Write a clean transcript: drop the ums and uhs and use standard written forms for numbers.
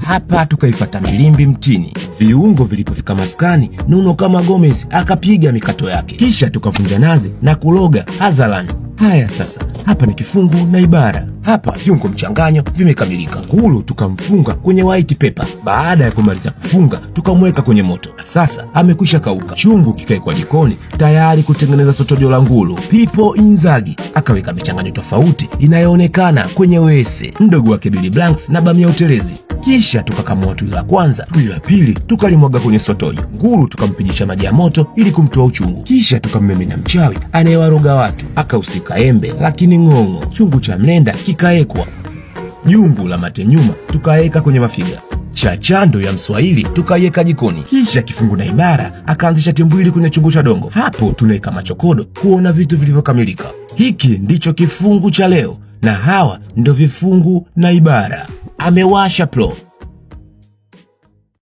Hapa tukaifuata Mbilimbi mtini. Viungo vilipofika maskani, Nuno kama Gomez akapiga mikato yake. Kisha tukavunja nazi na kuloga hadharani. Haya sasa, hapa ni kifungu na ibara. Hapa viungo mchanganyo vimekamilika. Nguru tukamfunga kwenye white paper. Baada ya kumaliza kufunga, tukamweka kwenye moto. Sasa amekwisha kauka. Chungu kikaekwa jikoni tayari kutengeneza sotojo la nguru. Pippo Inzaghi akaweka michanganyo tofauti inayoonekana kwenye wese, mdogo wake Billy Blanks na bamia utelezi. Kisha tukakamua tui la kwanza, tui la pili tukalimwaga kwenye sotojo. Nguru tukampigisha maji ya moto ili kumtoa uchungu. Kisha tukammimina mchawi anayewaroga watu. Akausika embe lakini ng'ong'o. Chungu cha mlenda kikaekwa. Jumbu la matenyuma tukaeka kwenye mafiga. Chachando ya Mswahili tukaiweka jikoni. Kisha kifungu na ibara akaanzisha timbwili kwenye chungu cha dongo. Hapo tunaika machokodo kuona vitu vilivyokamilika. Hiki ndicho kifungu cha leo na hawa ndio vifungu na ibara. Amewasha pro.